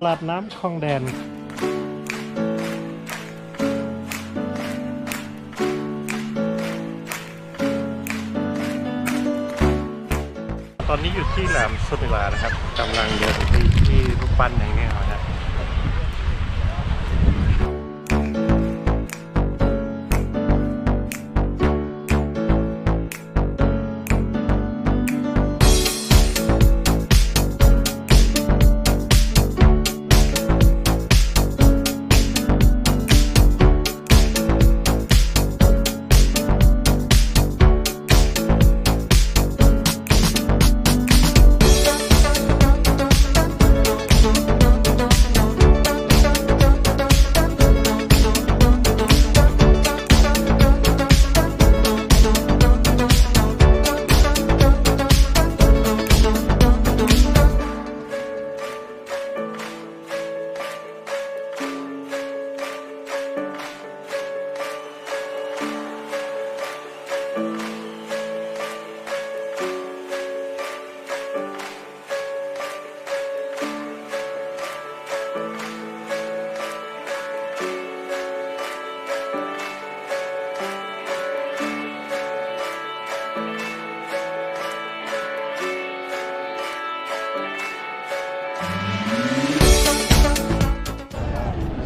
ตลาดน้ำคลองแดนตอนนี้อยู่ที่แหลมสมิลานะครับกำลังเดินที่รูปปั้นอย่างเงี้ยนะ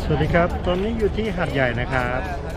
สวัสดีครับตอนนี้อยู่ที่หาดใหญ่นะครับ